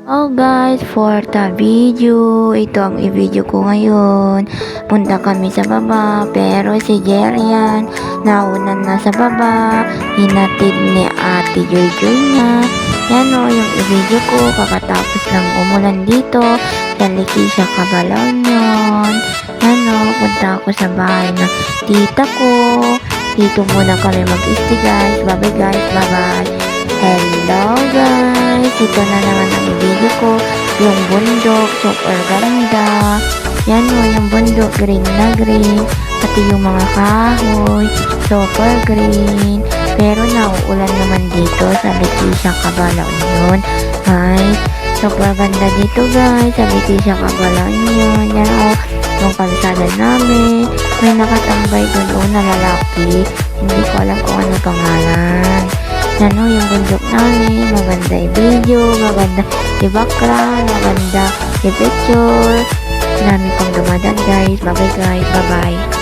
Oh guys, for the video, ito ang i-video ko ngayon. Punta kami sa baba, pero si Jerian nauna na sa baba. Hinatid ni Ate Joy niya. Yan o, yung i-video ko kakatapos lang umulan dito sa Lequisha, Cabalaon yun. Yan o, punta ako sa bahay ng tita ko. Dito muna kami mag-stay guys. Bye guys, bye. Hello guys! Ito na naman ang video ko. Yung bundok, super ganda. Yan o, yung bundok, green na green. Pati yung mga kahoy, super green. Pero nauulan naman dito sa Lequisha, Cabalaon yun. Guys, super ganda dito guys. Sa Lequisha, Cabalaon yun. Yan o, yung kalsada namin. May nakatambay doon o na lalaki. Hindi ko alam kung ano pangalan. Yan o, yung bundok namin, maganda i-video, maganda i-background, maganda i-picture. Dami pang dumadaan guys. Bye guys, bye.